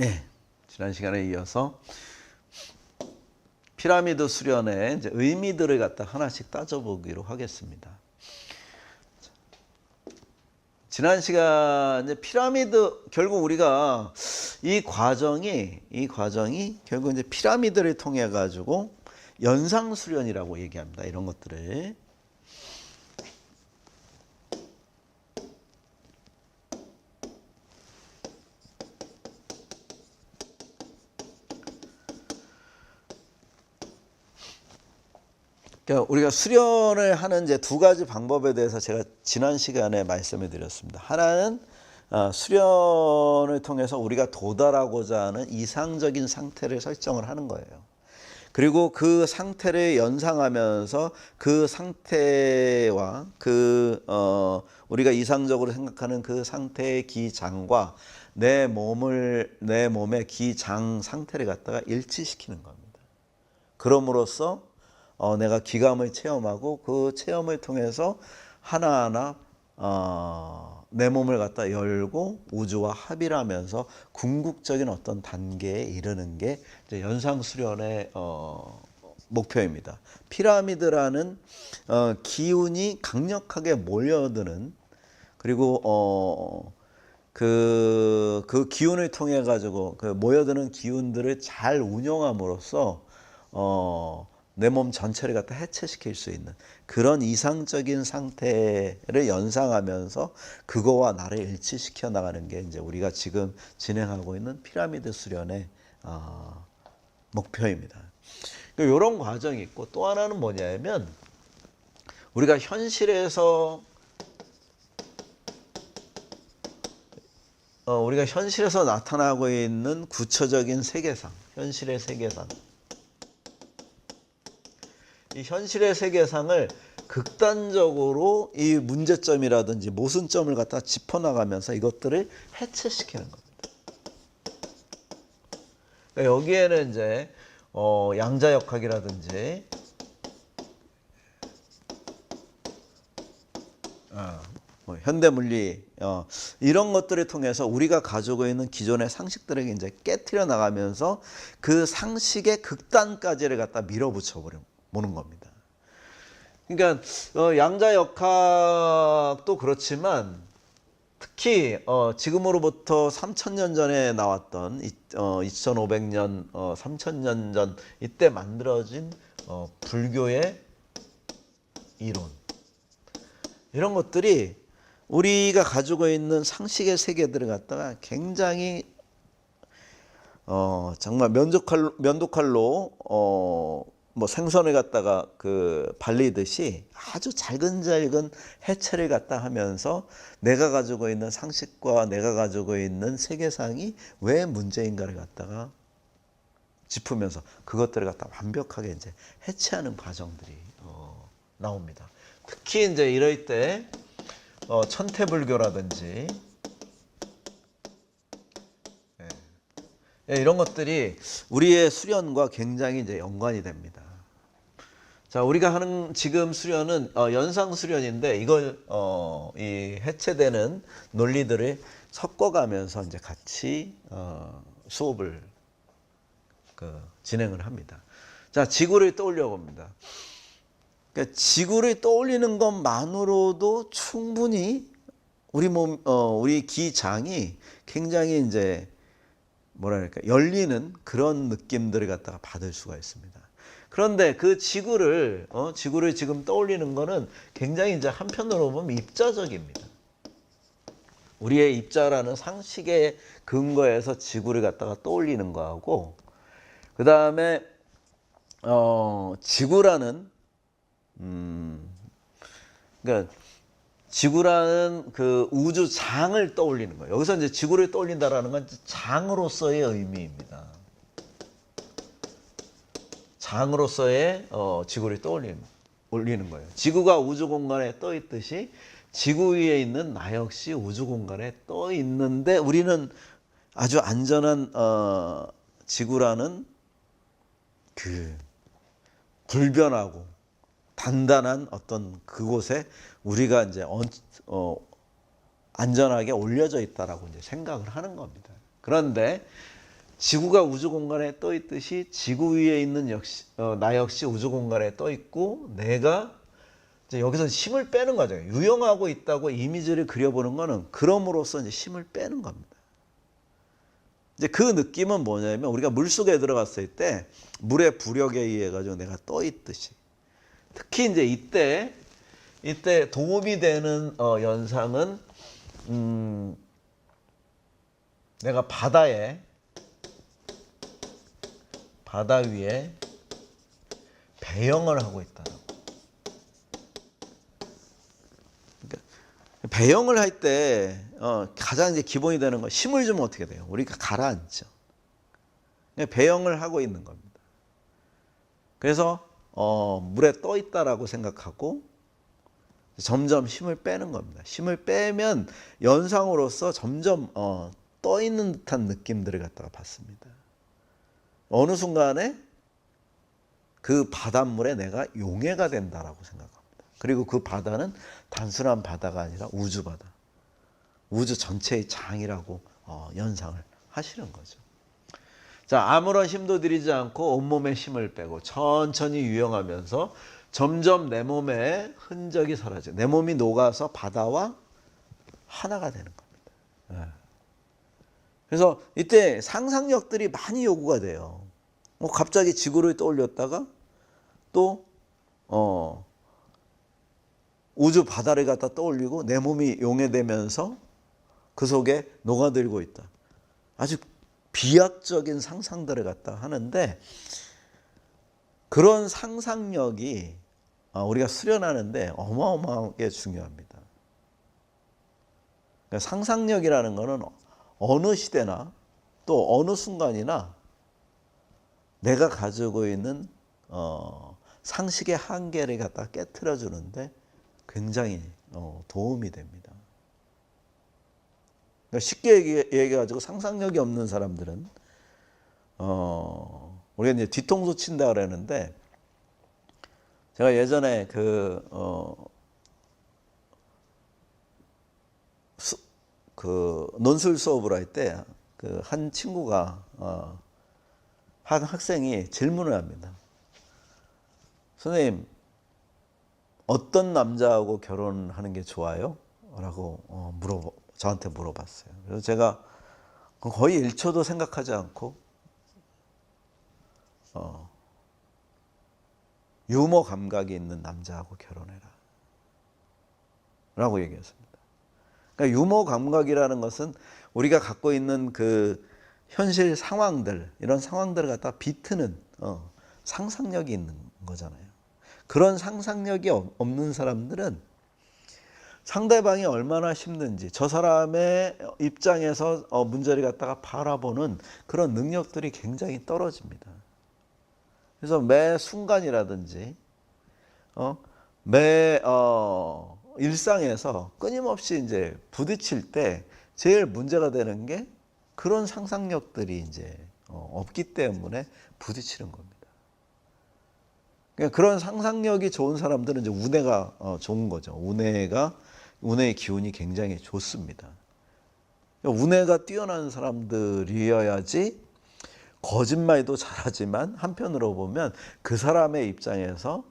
네, 지난 시간에 이어서 피라미드 수련의 이제 의미들을 갖다 하나씩 따져보기로 하겠습니다. 지난 시간 이제 피라미드 결국 우리가 이 과정이 결국 이제 피라미드를 통해 가지고 연상 수련이라고 얘기합니다. 이런 것들을. 그러니까 우리가 수련을 하는 이제 두 가지 방법에 대해서 제가 지난 시간에 말씀을 드렸습니다. 하나는 수련을 통해서 우리가 도달하고자 하는 이상적인 상태를 설정을 하는 거예요. 그리고 그 상태를 연상하면서 그 상태와 우리가 이상적으로 생각하는 그 상태의 기장과 내 몸의 기장 상태를 갖다가 일치시키는 겁니다. 그럼으로써 내가 기감을 체험하고 그 체험을 통해서 하나하나 내 몸을 갖다 열고 우주와 합의를 하면서 궁극적인 어떤 단계에 이르는 게 이제 연상 수련의 목표입니다. 피라미드라는 기운이 강력하게 몰려드는, 그리고 그 기운을 통해 가지고 그 모여드는 기운들을 잘 운영함으로써 내 몸 전체를 갖다 해체시킬 수 있는 그런 이상적인 상태를 연상하면서 그거와 나를 일치시켜 나가는 게 이제 우리가 지금 진행하고 있는 피라미드 수련의 목표입니다. 이런 과정이 있고, 또 하나는 뭐냐면 우리가 현실에서 나타나고 있는 구체적인 세계상, 현실의 세계상. 이 현실의 세계상을 극단적으로 이 문제점이라든지 모순점을 갖다 짚어나가면서 이것들을 해체시키는 겁니다. 그러니까 여기에는 이제 양자역학이라든지 현대물리 이런 것들을 통해서 우리가 가지고 있는 기존의 상식들을 이제 깨트려 나가면서 그 상식의 극단까지를 갖다 밀어붙여 보는 겁니다. 그러니까 양자역학도 그렇지만 특히 지금으로부터 3000년 전에 나왔던 2500년, 3000년 전 이때 만들어진 불교의 이론, 이런 것들이 우리가 가지고 있는 상식의 세계들을 갖다가 굉장히 정말 면도칼로 생선을 갖다가 발리듯이 아주 잘근잘근 해체를 갖다 하면서 내가 가지고 있는 상식과 내가 가지고 있는 세계상이 왜 문제인가를 갖다가 짚으면서 그것들을 갖다 완벽하게 이제 해체하는 과정들이 나옵니다. 특히 이제 이럴 때 천태불교라든지 이런 것들이 우리의 수련과 굉장히 이제 연관이 됩니다. 자, 우리가 하는 지금 수련은 연상 수련인데 이걸 이 해체되는 논리들을 섞어가면서 이제 같이 수업을 진행을 합니다. 자, 지구를 떠올려 봅니다. 그러니까 지구를 떠올리는 것만으로도 충분히 우리 기장이 굉장히 이제 열리는 그런 느낌들을 갖다가 받을 수가 있습니다. 그런데 그 지구를 지금 떠올리는 거는 굉장히 이제 한편으로 보면 입자적입니다. 우리의 입자라는 상식의 근거에서 지구를 갖다가 떠올리는 거하고, 그 다음에 지구라는 그러니까 지구라는 그 우주장을 떠올리는 거예요. 여기서 이제 지구를 떠올린다라는 건 장으로서의 의미입니다. 장으로서의 지구를 올리는 거예요. 지구가 우주 공간에 떠 있듯이 지구 위에 있는 나 역시 우주 공간에 떠 있는데, 우리는 아주 안전한 지구라는 그 불변하고 단단한 어떤 그곳에 우리가 이제 안전하게 올려져 있다라고 이제 생각을 하는 겁니다. 그런데 지구가 우주 공간에 떠 있듯이 지구 위에 있는 나 역시 우주 공간에 떠 있고 내가 이제 여기서 힘을 빼는 거죠. 유영하고 있다고 이미지를 그려보는 거는 그럼으로써 이제 힘을 빼는 겁니다. 이제 그 느낌은 뭐냐면 우리가 물속에 들어갔을 때 물의 부력에 의해 가지고 내가 떠 있듯이 특히 이제 이때 도움이 되는 현상은 내가 바다 위에 배영을 하고 있다는 거. 그러니까 배영을 할 때 가장 이제 기본이 되는 건 힘을 주면 어떻게 돼요? 우리가 가라앉죠. 배영을 하고 있는 겁니다. 그래서 물에 떠 있다라고 생각하고 점점 힘을 빼는 겁니다. 힘을 빼면 연상으로서 점점 떠 있는 듯한 느낌들을 갖다가 받습니다. 어느 순간에 그 바닷물에 내가 용해가 된다라고 생각합니다. 그리고 그 바다는 단순한 바다가 아니라 우주 바다, 우주 전체의 장이라고 연상을 하시는 거죠. 자, 아무런 힘도 들이지 않고 온몸에 힘을 빼고 천천히 유영하면서 점점 내 몸에 흔적이 사라져. 내 몸이 녹아서 바다와 하나가 되는 겁니다. 그래서 이때 상상력들이 많이 요구가 돼요. 갑자기 지구를 떠올렸다가 또 우주 바다를 갖다 떠올리고 내 몸이 용해되면서 그 속에 녹아들고 있다. 아주 비약적인 상상들을 갖다 하는데 그런 상상력이 우리가 수련하는데 어마어마하게 중요합니다. 그러니까 상상력이라는 것은 어느 시대나 또 어느 순간이나 내가 가지고 있는 상식의 한계를 갖다 깨트려 주는데 굉장히 도움이 됩니다. 그러니까 쉽게 얘기해가지고 상상력이 없는 사람들은 우리가 이제 뒤통수 친다 그러는데 제가 예전에 그 논술 수업을 할 때 그 한 친구가 한 학생이 질문을 합니다. 선생님, 어떤 남자하고 결혼하는 게 좋아요? 라고 저한테 물어봤어요. 그래서 제가 거의 1초도 생각하지 않고 유머 감각이 있는 남자하고 결혼해라 라고 얘기했습니다. 그러니까 유머 감각이라는 것은 우리가 갖고 있는 그 현실 상황들, 이런 상황들을 갖다 비트는 상상력이 있는 거잖아요. 그런 상상력이 없는 사람들은 상대방이 얼마나 힘든지 저 사람의 입장에서 문제를 갖다가 바라보는 그런 능력들이 굉장히 떨어집니다. 그래서 매 순간이라든지 매 일상에서 끊임없이 이제 부딪힐 때 제일 문제가 되는 게 그런 상상력들이 이제 없기 때문에 부딪히는 겁니다. 그러니까 그런 상상력이 좋은 사람들은 이제 운해가 좋은 거죠. 운해의 기운이 굉장히 좋습니다. 운해가 뛰어난 사람들이어야지 거짓말도 잘하지만 한편으로 보면 그 사람의 입장에서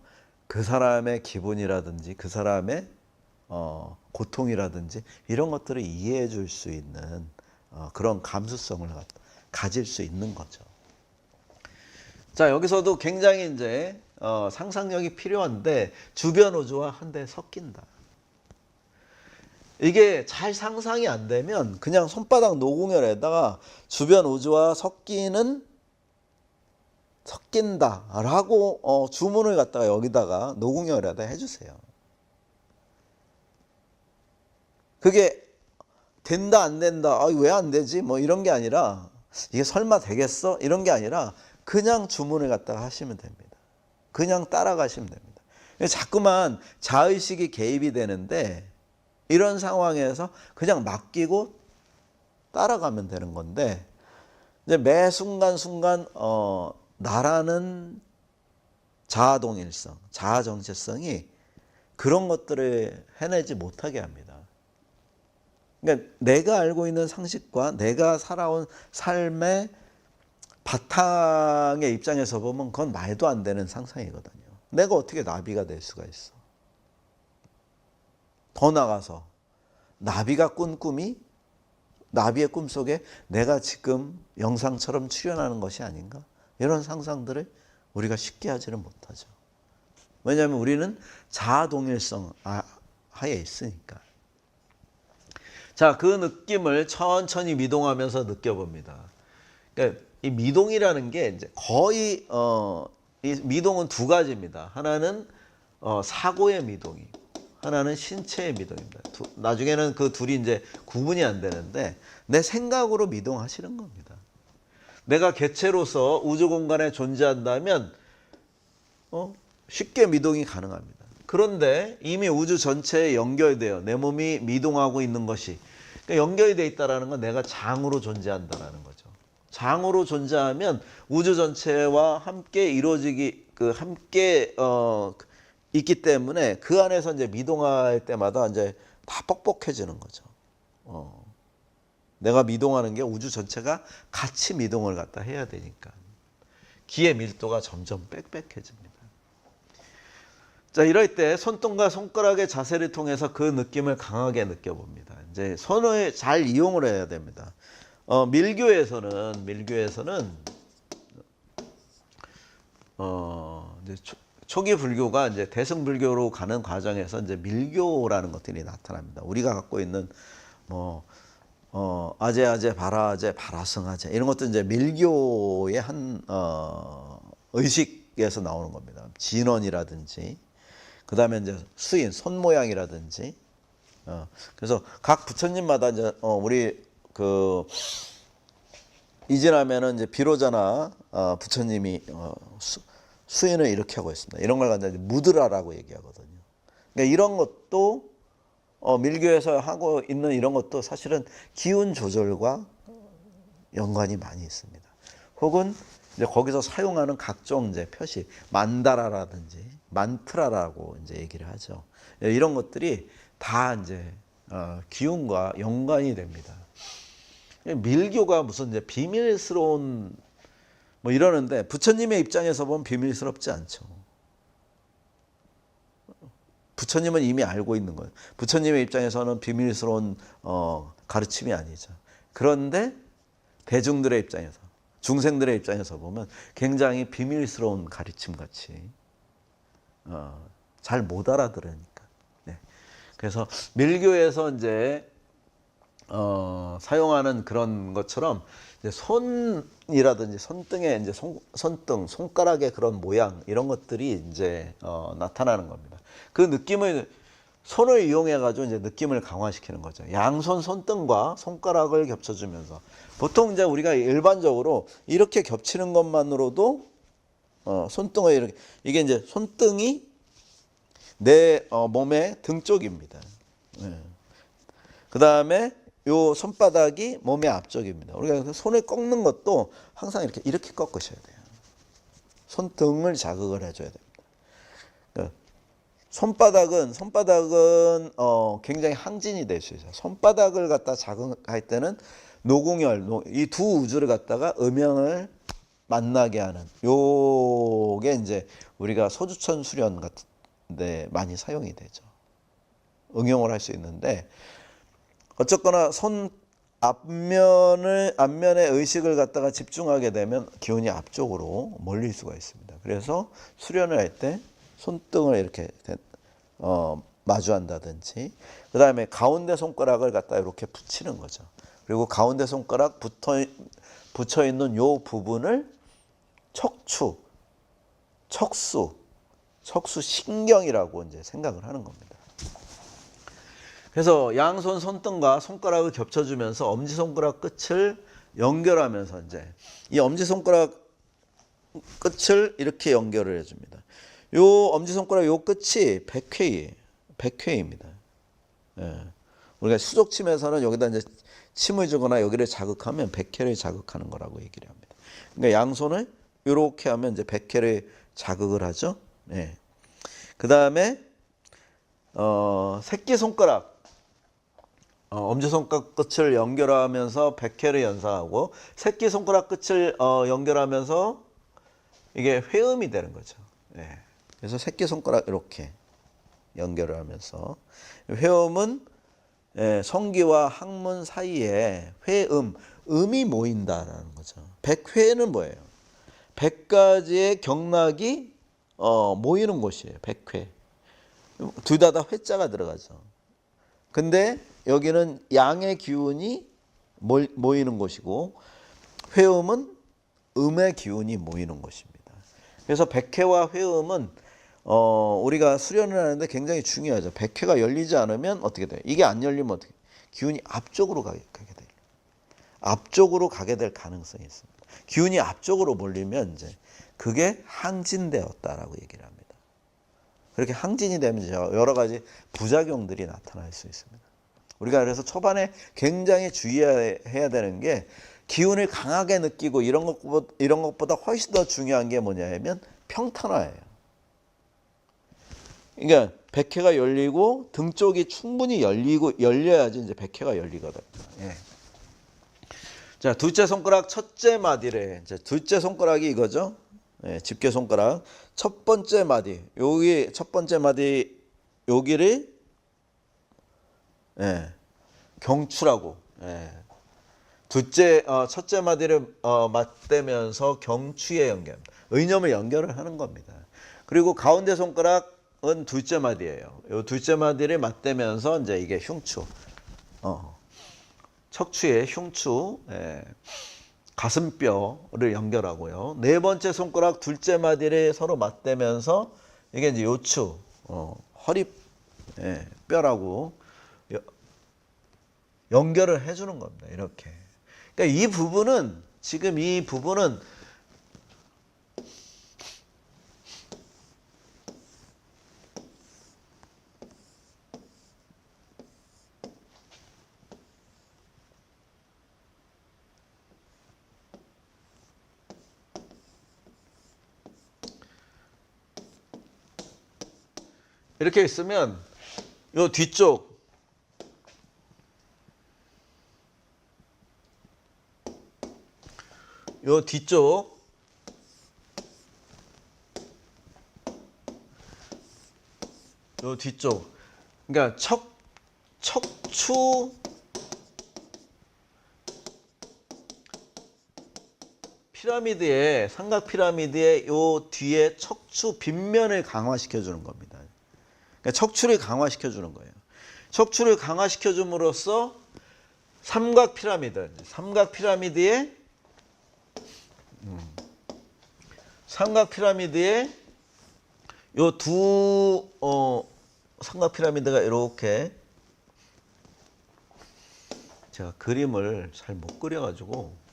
그 사람의 기분이라든지 그 사람의 고통이라든지 이런 것들을 이해해 줄 수 있는 그런 감수성을 가질 수 있는 거죠. 자, 여기서도 굉장히 이제 상상력이 필요한데 주변 우주와 한데 섞인다. 이게 잘 상상이 안 되면 그냥 손바닥 노궁열에다가 주변 우주와 섞인다라고 주문을 갖다가 여기다가 노궁열에다 해주세요. 그게 된다 안 된다, 왜 안 되지? 뭐 이런 게 아니라 이게 설마 되겠어? 이런 게 아니라 그냥 주문을 갖다가 하시면 됩니다. 그냥 따라가시면 됩니다. 자꾸만 자의식이 개입이 되는데 이런 상황에서 그냥 맡기고 따라가면 되는 건데 이제 매 순간순간 나라는 자아동일성, 자아정체성이 그런 것들을 해내지 못하게 합니다. 그러니까 내가 알고 있는 상식과 내가 살아온 삶의 바탕의 입장에서 보면 그건 말도 안 되는 상상이거든요. 내가 어떻게 나비가 될 수가 있어. 더 나가서 나비가 꾼 꿈이 나비의 꿈속에 내가 지금 영상처럼 출연하는 것이 아닌가? 이런 상상들을 우리가 쉽게 하지는 못하죠. 왜냐하면 우리는 자아동일성 하에 있으니까. 자, 그 느낌을 천천히 미동하면서 느껴봅니다. 그러니까 이 미동이라는 게 이제 거의 이 미동은 두 가지입니다. 하나는 사고의 미동이, 하나는 신체의 미동입니다. 나중에는 그 둘이 이제 구분이 안 되는데 내 생각으로 미동하시는 겁니다. 내가 개체로서 우주 공간에 존재한다면 쉽게 미동이 가능합니다. 그런데 이미 우주 전체에 연결되어 내 몸이 미동하고 있는 것이 그러니까 연결이 되어 있다는 건 내가 장으로 존재한다는 거죠. 장으로 존재하면 우주 전체와 함께 이루어지기 함께 있기 때문에 그 안에서 이제 미동할 때마다 이제 다 뻑뻑해지는 거죠. 내가 미동하는 게 우주 전체가 같이 미동을 갖다 해야 되니까 기의 밀도가 점점 빽빽해집니다. 자, 이럴 때 손등과 손가락의 자세를 통해서 그 느낌을 강하게 느껴봅니다. 이제 손을 잘 이용을 해야 됩니다. 밀교에서는 이제 초기 불교가 이제 대승불교로 가는 과정에서 이제 밀교라는 것들이 나타납니다. 우리가 갖고 있는 아제아제, 바라아제, 바라승아제 이런 것도 이제 밀교의 한 의식에서 나오는 겁니다. 진원이라든지 그다음에 이제 수인 손 모양이라든지 그래서 각 부처님마다 이제 우리 이진하면은 이제 비로자나 부처님이 수인을 이렇게 하고 있습니다. 이런 걸 갖다 무드라라고 얘기하거든요. 그러니까 이런 것도 밀교에서 하고 있는 이런 것도 사실은 기운 조절과 연관이 많이 있습니다. 혹은 이제 거기서 사용하는 각종 이제 표시, 만다라라든지 만트라라고 이제 얘기를 하죠. 이런 것들이 다 이제 기운과 연관이 됩니다. 밀교가 무슨 이제 비밀스러운 이러는데 부처님의 입장에서 보면 비밀스럽지 않죠. 부처님은 이미 알고 있는 거예요. 부처님의 입장에서는 비밀스러운 가르침이 아니죠. 그런데 대중들의 입장에서, 중생들의 입장에서 보면 굉장히 비밀스러운 가르침 같이 잘 못 알아들으니까. 네. 그래서 밀교에서 이제 사용하는 그런 것처럼 이제 손이라든지 손등에 이제 손등, 손가락의 그런 모양 이런 것들이 이제 나타나는 겁니다. 그 느낌을 손을 이용해 가지고 이제 느낌을 강화시키는 거죠. 양손 손등과 손가락을 겹쳐주면서 보통 이제 우리가 일반적으로 이렇게 겹치는 것만으로도 손등을 이렇게 이게 이제 손등이 내 몸의 등 쪽입니다. 네. 그 다음에 요 손바닥이 몸의 앞쪽입니다. 우리가 손을 꺾는 것도 항상 이렇게 꺾으셔야 돼요. 손등을 자극을 해줘야 됩니다. 손바닥은 굉장히 항진이 될 수 있어요. 손바닥을 갖다 자극할 때는 노궁열, 이 두 우주를 갖다가 음영을 만나게 하는 요게 이제 우리가 소주천 수련 같은데 많이 사용이 되죠. 응용을 할 수 있는데 어쨌거나 손 앞면의 의식을 갖다가 집중하게 되면 기운이 앞쪽으로 몰릴 수가 있습니다. 그래서 수련을 할 때 손등을 이렇게 마주한다든지 그 다음에 가운데 손가락을 갖다 이렇게 붙이는 거죠. 그리고 가운데 손가락 붙여 있는 요 부분을 척수 신경이라고 이제 생각을 하는 겁니다. 그래서 양손 손등과 손가락을 겹쳐주면서 엄지손가락 끝을 연결하면서 이제 이 엄지손가락 끝을 이렇게 연결을 해줍니다. 요 엄지손가락 요 끝이 백회입니다. 예. 우리가 수족침에서는 여기다 이제 침을 주거나 여기를 자극하면 백회를 자극하는 거라고 얘기를 합니다. 그러니까 양손을 이렇게 하면 이제 백회를 자극을 하죠. 예. 그 다음에 새끼손가락 엄지손가락 끝을 연결하면서 백회를 연상하고 새끼손가락 끝을 연결하면서 이게 회음이 되는 거죠. 예. 그래서 새끼손가락 이렇게 연결을 하면서 회음은 성기와 항문 사이에 회음, 음이 모인다라는 거죠. 백회는 뭐예요? 100가지의 경락이 모이는 곳이에요. 백회. 둘 다 회자가 들어가죠. 근데 여기는 양의 기운이 모이는 곳이고 회음은 음의 기운이 모이는 곳입니다. 그래서 백회와 회음은 우리가 수련을 하는데 굉장히 중요하죠. 백회가 열리지 않으면 어떻게 돼요? 이게 안 열리면 어떻게 돼요? 기운이 앞쪽으로 가게 돼요. 앞쪽으로 가게 될 가능성이 있습니다. 기운이 앞쪽으로 몰리면 이제 그게 항진되었다라고 얘기를 합니다. 그렇게 항진이 되면 여러 가지 부작용들이 나타날 수 있습니다. 우리가 그래서 초반에 굉장히 주의해야 되는 게 기운을 강하게 느끼고 이런 것보다 훨씬 더 중요한 게 뭐냐면 평탄화예요. 그러니까 백회가 열리고 등 쪽이 충분히 열려야지 이제 백회가 열리거든요. 예. 자, 둘째 손가락 첫째 마디래. 이제 둘째 손가락이 이거죠. 예, 집게 손가락 첫 번째 마디. 여기 첫 번째 마디 여기를 경추라고. 첫째 마디를 맞대면서 경추에 의념을 연결을 하는 겁니다. 그리고 가운데 손가락은 둘째 마디예요. 이 둘째 마디를 맞대면서 이제 이게 흉추, 척추의 흉추, 가슴뼈를 연결하고요. 네 번째 손가락 둘째 마디를 서로 맞대면서 이게 이제 요추, 허리 뼈라고 연결을 해주는 겁니다. 이렇게. 그러니까 이 부분은 지금 이 부분은 이렇게 있으면 요 뒤쪽 요 뒤쪽 그러니까 척추 피라미드의 삼각 피라미드의 요 뒤에 척추 빗면을 강화시켜 주는 겁니다. 그러니까 척추를 강화시켜 주는 거예요. 척추를 강화시켜 줌으로써 삼각 피라미드의 요 두 삼각 피라미드가 이렇게 제가 그림을 잘 못 그려가지고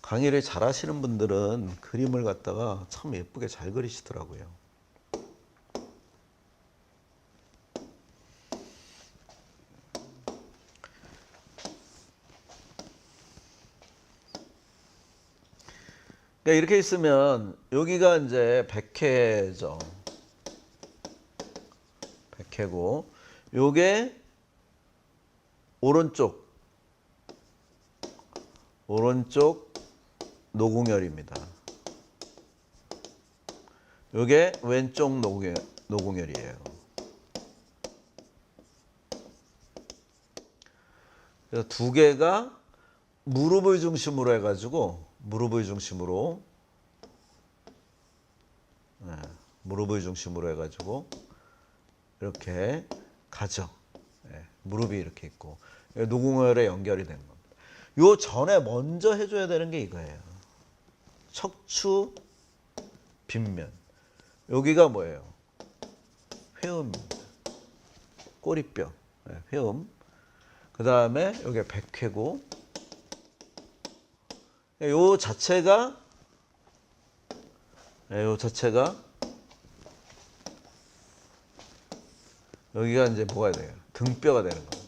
강의를 잘 하시는 분들은 그림을 갖다가 참 예쁘게 잘 그리시더라고요. 그러니까 이렇게 있으면 여기가 이제 백회죠. 백회고 요게 오른쪽 노궁혈입니다. 요게 왼쪽 노궁혈이에요. 그래서 두 개가 무릎을 중심으로 해가지고 무릎을 중심으로 해가지고 이렇게 가죠. 무릎이 이렇게 있고 노궁혈에 연결이 된 겁니다. 요 전에 먼저 해줘야 되는 게 이거예요. 척추 빗면. 여기가 뭐예요? 회음입니다. 꼬리뼈. 회음. 그 다음에 여기 백회고. 요 자체가 여기가 이제 뭐가 돼요? 등뼈가 되는 겁니다.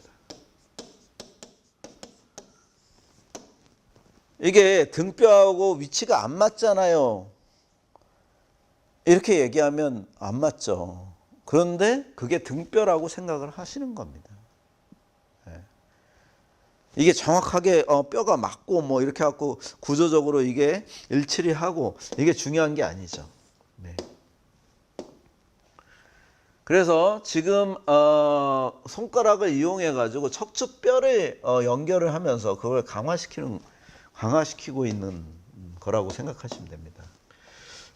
이게 등뼈하고 위치가 안 맞잖아요. 이렇게 얘기하면 안 맞죠. 그런데 그게 등뼈라고 생각을 하시는 겁니다. 이게 정확하게 뼈가 맞고 뭐 이렇게 갖고 구조적으로 이게 일치를 하고 이게 중요한 게 아니죠. 네. 그래서 지금 손가락을 이용해 가지고 척추뼈를 연결을 하면서 그걸 강화시키고 있는 거라고 생각하시면 됩니다.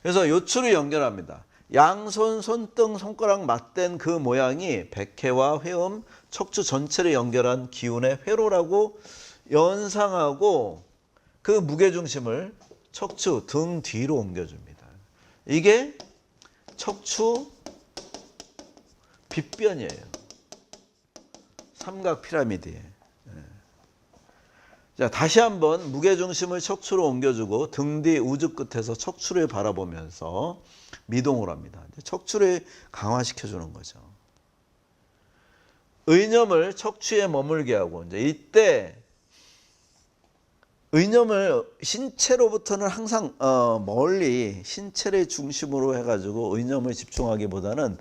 그래서 요추를 연결합니다. 양손, 손등, 손가락 맞댄 그 모양이 백회와 회음, 척추 전체를 연결한 기운의 회로라고 연상하고 그 무게중심을 척추 등 뒤로 옮겨줍니다. 이게 척추 빗변이에요. 삼각 피라미드에. 자, 다시 한번 무게중심을 척추로 옮겨주고 등 뒤 우주 끝에서 척추를 바라보면서 미동을 합니다. 척추를 강화시켜주는 거죠. 의념을 척추에 머물게 하고 이제 이때 의념을 신체로부터는 항상 멀리 신체를 중심으로 해가지고 의념을 집중하기보다는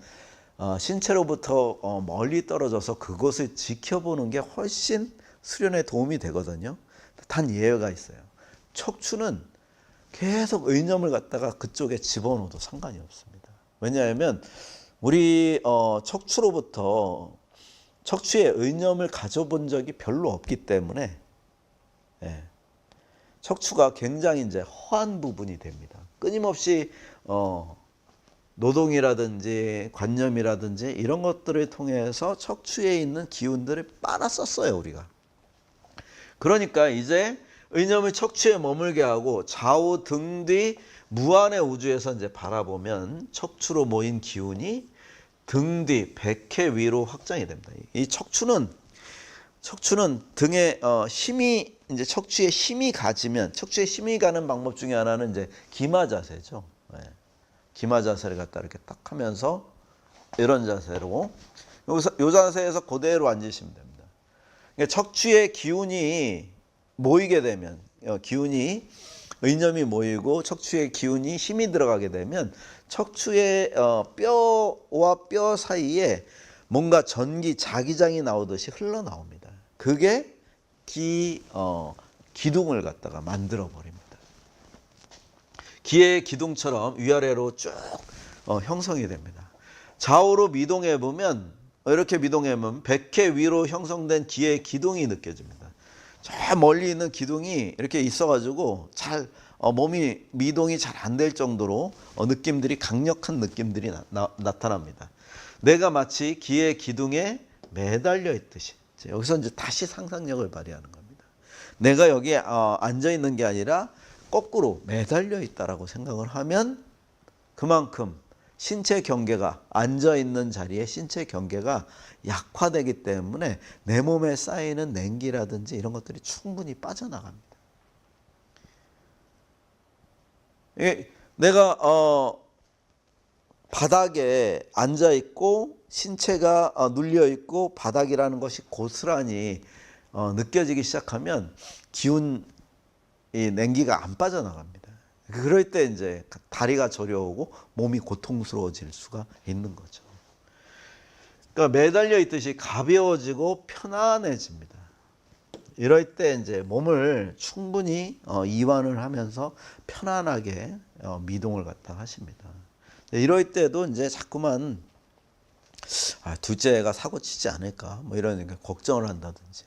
신체로부터 멀리 떨어져서 그것을 지켜보는 게 훨씬 수련에 도움이 되거든요. 단 예외가 있어요. 척추는 계속 의념을 갖다가 그쪽에 집어넣어도 상관이 없습니다. 왜냐하면 우리 척추로부터 척추에 의념을 가져본 적이 별로 없기 때문에 척추가 굉장히 이제 허한 부분이 됩니다. 끊임없이 노동이라든지 관념이라든지 이런 것들을 통해서 척추에 있는 기운들을 빨아썼어요, 우리가. 그러니까 이제 의념을 척추에 머물게 하고 좌우 등 뒤 무한의 우주에서 이제 바라보면 척추로 모인 기운이 등 뒤 백회 위로 확장이 됩니다. 이 척추는 등에 힘이 이제 척추에 힘이 가지면 척추에 힘이 가는 방법 중에 하나는 이제 기마 자세죠. 기마 자세를 갖다 이렇게 딱 하면서 이런 자세로 여기서 이 자세에서 그대로 앉으시면 됩니다. 그러니까 척추에 기운이 모이게 되면 의념이 모이고 척추에 기운이 힘이 들어가게 되면 척추의 뼈와 뼈 사이에 뭔가 전기 자기장이 나오듯이 흘러나옵니다. 그게 기둥을 갖다가 만들어 버립니다. 기의 기둥처럼 위아래로 쭉 형성이 됩니다. 좌우로 미동해 보면 이렇게 미동해 보면 백회 위로 형성된 기의 기둥이 느껴집니다. 저 멀리 있는 기둥이 이렇게 있어가지고 잘 몸이 미동이 잘 안 될 정도로 느낌들이 강력한 느낌들이 나타납니다. 내가 마치 기의 기둥에 매달려 있듯이 여기서 이제 다시 상상력을 발휘하는 겁니다. 내가 여기에 앉아 있는 게 아니라 거꾸로 매달려 있다라고 생각을 하면 그만큼 신체 경계가 앉아 있는 자리에 신체 경계가 약화되기 때문에 내 몸에 쌓이는 냉기라든지 이런 것들이 충분히 빠져나갑니다. 내가 바닥에 앉아 있고 신체가 눌려 있고 바닥이라는 것이 고스란히 느껴지기 시작하면 기운 이 냉기가 안 빠져나갑니다. 그럴 때 이제 다리가 저려오고 몸이 고통스러워질 수가 있는 거죠. 그러니까 매달려 있듯이 가벼워지고 편안해집니다. 이럴 때 이제 몸을 충분히 이완을 하면서 편안하게 미동을 갖다 하십니다. 이럴 때도 이제 자꾸만 둘째가 사고 치지 않을까 뭐 이런 걱정을 한다든지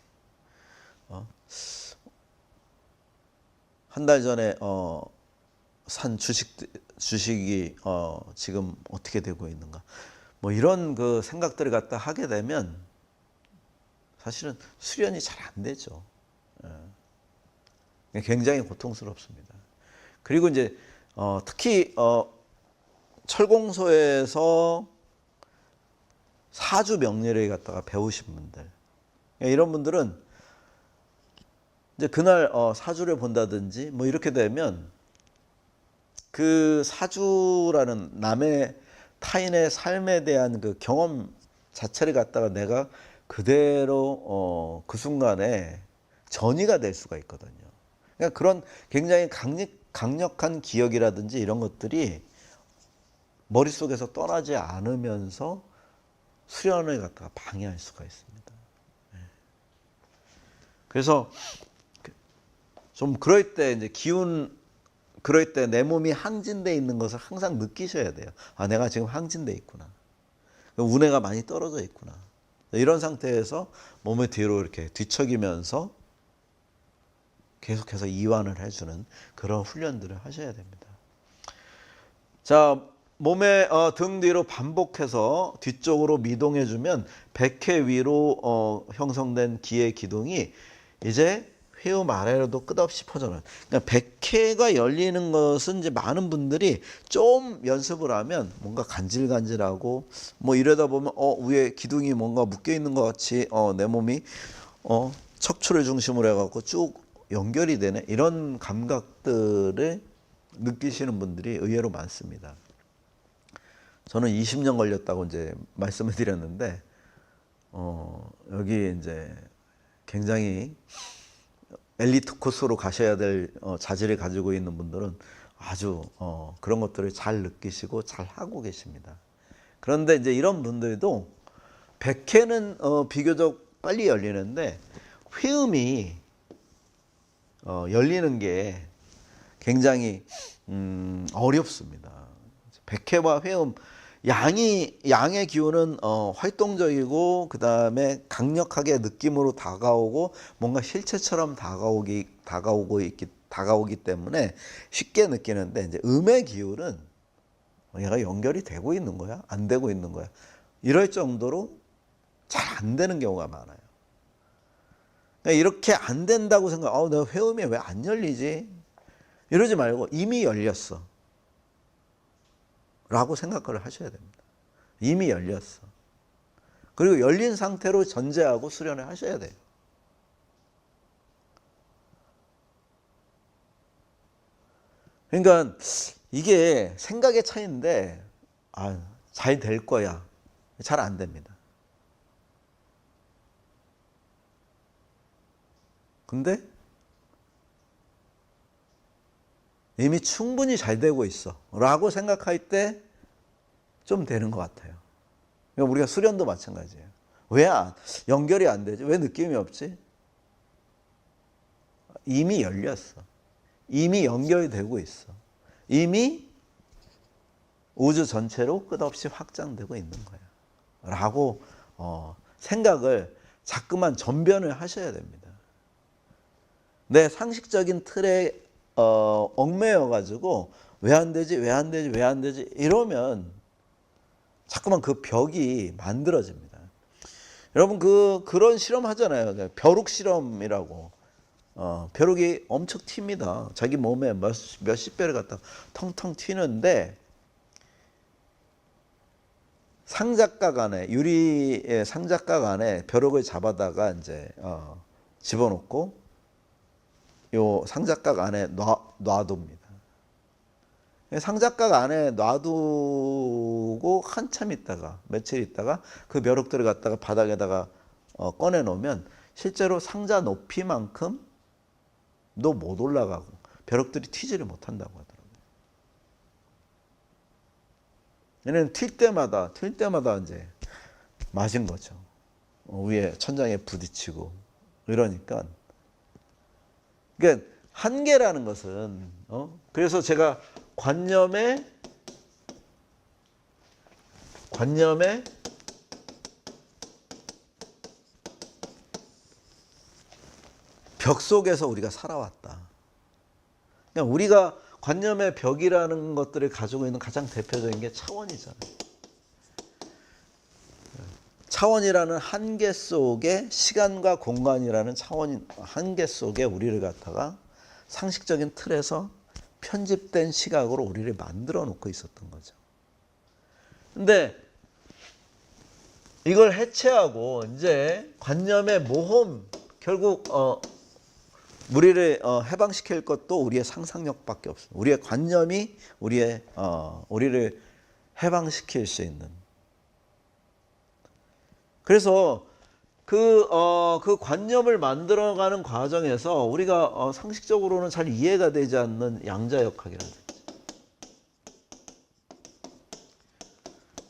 한 달 전에 산 주식이 지금 어떻게 되고 있는가 뭐 이런 그 생각들을 갖다 하게 되면 사실은 수련이 잘 안 되죠. 굉장히 고통스럽습니다. 그리고 이제 특히 철공소에서 사주 명리를 갖다가 배우신 분들 이런 분들은 이제 그날 사주를 본다든지 뭐 이렇게 되면 그 사주라는 남의 타인의 삶에 대한 그 경험 자체를 갖다가 내가 그대로 그 순간에 전이가 될 수가 있거든요. 그러니까 그런 굉장히 강력한 기억이라든지 이런 것들이 머릿속에서 떠나지 않으면서 수련을 갖다가 방해할 수가 있습니다. 그래서 좀 그럴 때 이제 그럴 때 내 몸이 항진돼 있는 것을 항상 느끼셔야 돼요. 아, 내가 지금 항진돼 있구나. 운해가 많이 떨어져 있구나. 이런 상태에서 몸을 뒤로 이렇게 뒤척이면서 계속해서 이완을 해주는 그런 훈련들을 하셔야 됩니다. 자, 몸의 등 뒤로 반복해서 뒤쪽으로 미동해주면 백회 위로 형성된 기의 기둥이 이제 회음 아래로도 끝없이 퍼져나가요. 그러니까 백회가 열리는 것은 이제 많은 분들이 좀 연습을 하면 뭔가 간질간질하고 뭐 이러다 보면 위에 기둥이 뭔가 묶여 있는 것 같이 내 몸이 척추를 중심으로 해갖고 쭉 연결이 되네, 이런 감각들을 느끼시는 분들이 의외로 많습니다. 저는 20년 걸렸다고 이제 말씀을 드렸는데 여기 이제 굉장히 엘리트 코스로 가셔야 될 자질을 가지고 있는 분들은 아주 그런 것들을 잘 느끼시고 잘 하고 계십니다. 그런데 이제 이런 분들도 백회는 비교적 빨리 열리는데 회음이 열리는 게 굉장히 어렵습니다. 백회와 회음, 양의 기운은 활동적이고 그 다음에 강력하게 느낌으로 다가오고 뭔가 실체처럼 다가오기 때문에 쉽게 느끼는데, 이제 음의 기운은 얘가 연결이 되고 있는 거야, 안 되고 있는 거야, 이럴 정도로 잘 안 되는 경우가 많아요. 그러니까 이렇게 안 된다고 내가 회음이 왜 안 열리지? 이러지 말고 이미 열렸어 라고 생각을 하셔야 됩니다. 이미 열렸어. 그리고 열린 상태로 전제하고 수련을 하셔야 돼요. 그러니까 이게 생각의 차이인데 잘 될 거야, 잘 안 됩니다. 근데 이미 충분히 잘 되고 있어 라고 생각할 때 좀 되는 것 같아요. 그러니까 우리가 수련도 마찬가지예요. 왜 연결이 안 되지? 왜 느낌이 없지? 이미 열렸어. 이미 연결이 되고 있어. 이미 우주 전체로 끝없이 확장되고 있는 거야 라고 생각을 자꾸만 전변을 하셔야 됩니다. 내 상식적인 틀에 얽매여 가지고 왜 안 되지, 왜 안 되지, 왜 안 되지 이러면 자꾸만 그 벽이 만들어집니다. 여러분 그런 실험 하잖아요. 벼룩 실험이라고. 벼룩이 엄청 튑니다. 자기 몸에 몇십 배를 갖다 텅텅 튀는데, 상자각 안에, 유리의 상자각 안에 벼룩을 잡아다가 이제 집어넣고 요 상자각 안에 놔둡니다. 상자각 안에 놔두고 한참 있다가, 며칠 있다가 그 벼룩들을 갖다가 바닥에다가 꺼내 놓으면 실제로 상자 높이만큼도 못 올라가고 벼룩들이 튀지를 못한다고 하더라고요. 얘는 튈 때마다 이제 맞은 거죠. 위에 천장에 부딪히고 이러니까. 그러니까 한계라는 것은 그래서 제가 관념의 벽 속에서 우리가 살아왔다. 그러니까 우리가 관념의 벽이라는 것들을 가지고 있는 가장 대표적인 게 차원이잖아요. 차원이라는 한계 속에, 시간과 공간이라는 차원 한계 속에 우리를 갖다가 상식적인 틀에서 편집된 시각으로 우리를 만들어 놓고 있었던 거죠. 근데 이걸 해체하고 이제 관념의 모험, 결국 우리를 해방시킬 것도 우리의 상상력밖에 없습니다. 우리의 관념이 우리를 해방시킬 수 있는. 그래서 그 관념을 만들어가는 과정에서 우리가 상식적으로는 잘 이해가 되지 않는 양자역학이라든지,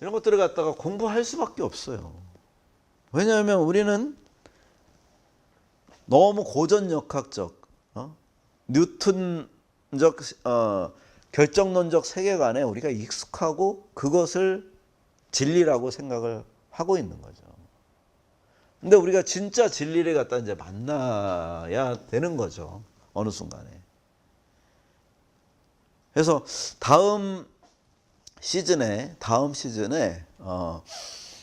이런 것들을 갖다가 공부할 수밖에 없어요. 왜냐하면 우리는 너무 고전역학적, 뉴턴적, 결정론적 세계관에 우리가 익숙하고 그것을 진리라고 생각을 하고 있는 거죠. 근데 우리가 진짜 진리를 갖다 이제 만나야 되는 거죠. 어느 순간에. 그래서 다음 시즌에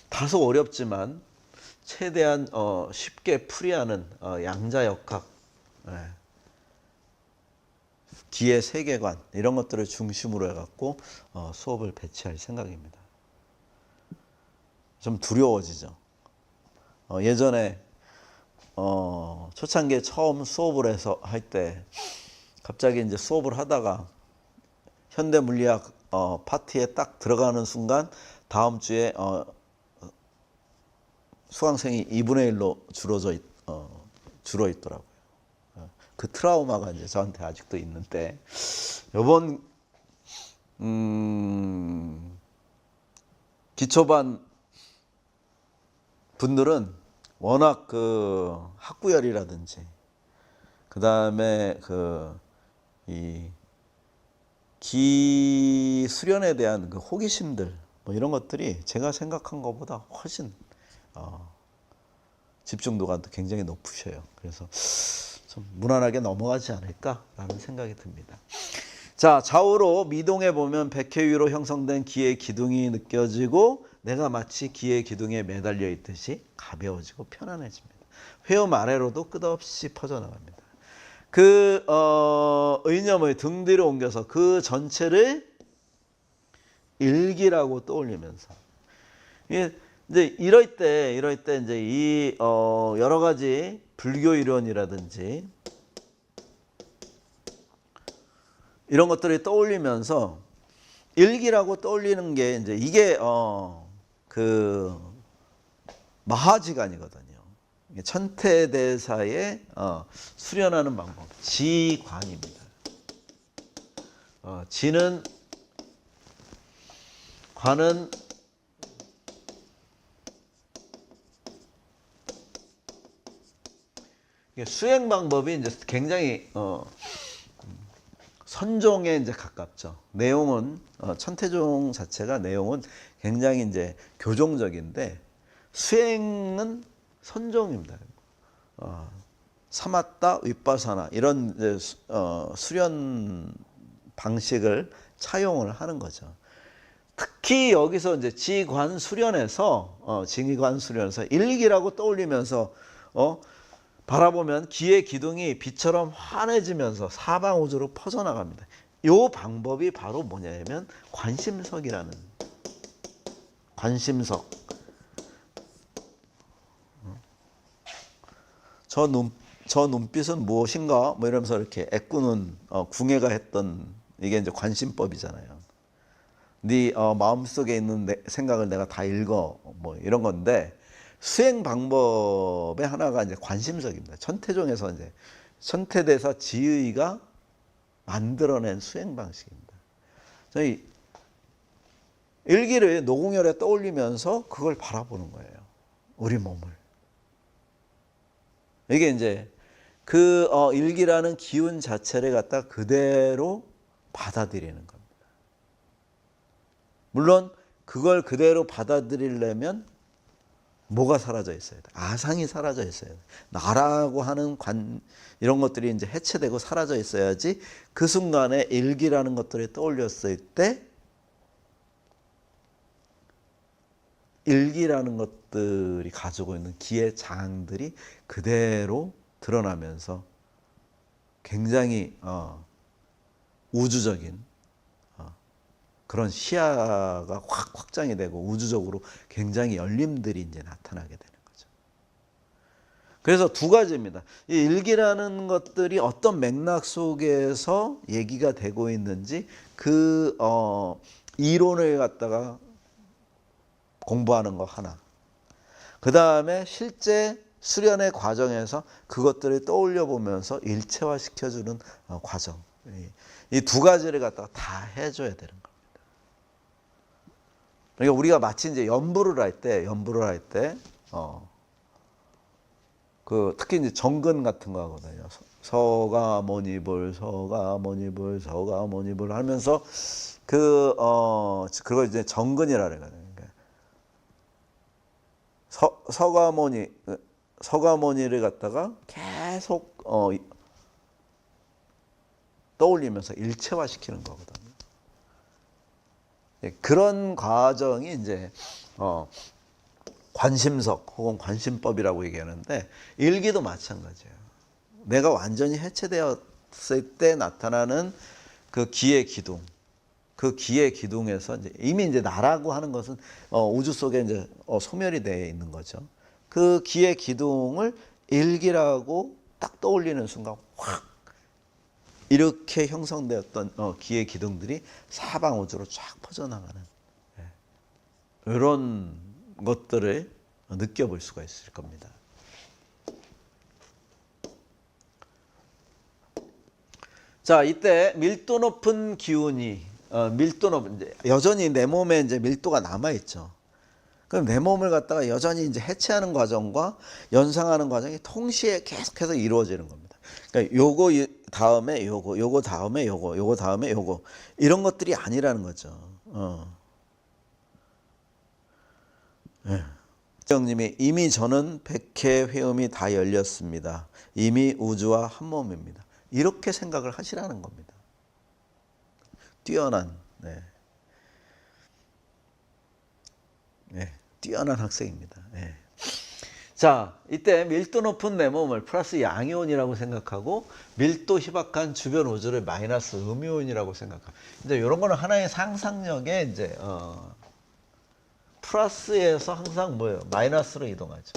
다소 어렵지만 최대한 쉽게 풀이하는 양자역학, 기의 세계관 이런 것들을 중심으로 해갖고 수업을 배치할 생각입니다. 좀 두려워지죠. 예전에 초창기에 처음 수업을 해서 할 때 갑자기 이제 수업을 하다가 현대 물리학 파티에 딱 들어가는 순간 다음 주에 수강생이 2분의 1로 줄어 있더라고요. 그 트라우마가 이제 저한테 아직도 있는데, 이번 기초반 분들은 워낙 그 학구열이라든지 그 다음에 이 기수련에 대한 그 호기심들 뭐 이런 것들이 제가 생각한 것보다 훨씬 집중도가 굉장히 높으셔요. 그래서 좀 무난하게 넘어가지 않을까라는 생각이 듭니다. 자, 좌우로 미동에 보면 백회 위로 형성된 기의 기둥이 느껴지고 내가 마치 기의 기둥에 매달려 있듯이 가벼워지고 편안해집니다. 회음 아래로도 끝없이 퍼져나갑니다. 그 의념의 등 뒤로 옮겨서 그 전체를 일기라고 떠올리면서, 이제 이럴 때 이제 이 여러 가지 불교 이론이라든지 이런 것들이 떠올리면서 일기라고 떠올리는 게 이제 이게 그 마하지간이거든요. 천태대사에 수련하는 방법, 지관입니다. 지는, 관은 수행 방법이 이제 굉장히 선종에 이제 가깝죠. 내용은 천태종 자체가 내용은 굉장히 이제 교종적인데 수행은 선종입니다. 사마타, 윗바사나 이런 이제 수련 방식을 차용을 하는 거죠. 특히 여기서 이제 지관 수련에서 일기라고 떠올리면서 바라보면 기의 기둥이 빛처럼 환해지면서 사방우주로 퍼져나갑니다. 이 방법이 바로 뭐냐면 관심석이라는, 관심석. 저 눈빛은 무엇인가? 뭐 이러면서 이렇게 애꾸는 궁예가 했던, 이게 이제 관심법이잖아요. 네 마음속에 있는 생각을 내가 다 읽어, 뭐 이런 건데, 수행 방법의 하나가 이제 관심석입니다. 천태종에서 이제 천태대사 지의가 만들어낸 수행 방식입니다. 저희 일기를 노궁열에 떠올리면서 그걸 바라보는 거예요. 우리 몸을. 이게 이제 그 일기라는 기운 자체를 갖다 그대로 받아들이는 겁니다. 물론 그걸 그대로 받아들이려면 뭐가 사라져 있어야 돼? 아상이 사라져 있어야 돼. 나라고 하는 이런 것들이 이제 해체되고 사라져 있어야지 그 순간에 일기라는 것들이 떠올렸을 때 일기라는 것들이 가지고 있는 기의 장들이 그대로 드러나면서 굉장히 우주적인 그런 시야가 확 확장이 되고 우주적으로 굉장히 열림들이 이제 나타나게 되는 거죠. 그래서 두 가지입니다. 이 일기라는 것들이 어떤 맥락 속에서 얘기가 되고 있는지 그 이론을 갖다가 공부하는 거 하나. 그 다음에 실제 수련의 과정에서 그것들을 떠올려 보면서 일체화 시켜주는 과정. 이 두 가지를 갖다가 다 해줘야 되는 겁니다. 그러니까 우리가 마치 이제 연부를 할 때, 그 특히 이제 정근 같은 거 하거든요. 서가모니불 서가모니불 하면서 그걸 이제 정근이라 그래요. 그러니까 서가모니를 갖다가 계속 떠올리면서 일체화시키는 거거든요. 그런 과정이 이제 관심석 혹은 관심법이라고 얘기하는데, 일기도 마찬가지예요. 내가 완전히 해체되었을 때 나타나는 그 기의 기둥, 그 기의 기둥에서 이미 이제 나라고 하는 것은 우주 속에 이제 소멸이 되어 있는 거죠. 그 기의 기둥을 일기라고 딱 떠올리는 순간 확 이렇게 형성되었던 기의 기둥들이 사방 우주로 쫙 퍼져나가는, 이런 것들을 느껴볼 수가 있을 겁니다. 자, 이때 밀도 높은 기운이 이제 여전히 내 몸에 이제 밀도가 남아 있죠. 그럼 내 몸을 갖다가 여전히 이제 해체하는 과정과 연상하는 과정이 동시에 계속해서 이루어지는 겁니다. 그러니까 요거 다음에 요거 다음에 요거 다음에 요거, 이런 것들이 아니라는 거죠. 형님이 이미 저는 백회 회음이 다 열렸습니다. 이미 우주와 한 몸입니다. 이렇게 생각을 하시라는 겁니다. 뛰어난, 뛰어난 학생입니다. 자, 이때 밀도 높은 내 몸을 플러스 양이온이라고 생각하고, 밀도 희박한 주변 우주를 마이너스 음이온이라고 생각합니다. 이제 이런 거는 하나의 상상력에 이제 플러스에서 항상 뭐예요? 마이너스로 이동하죠.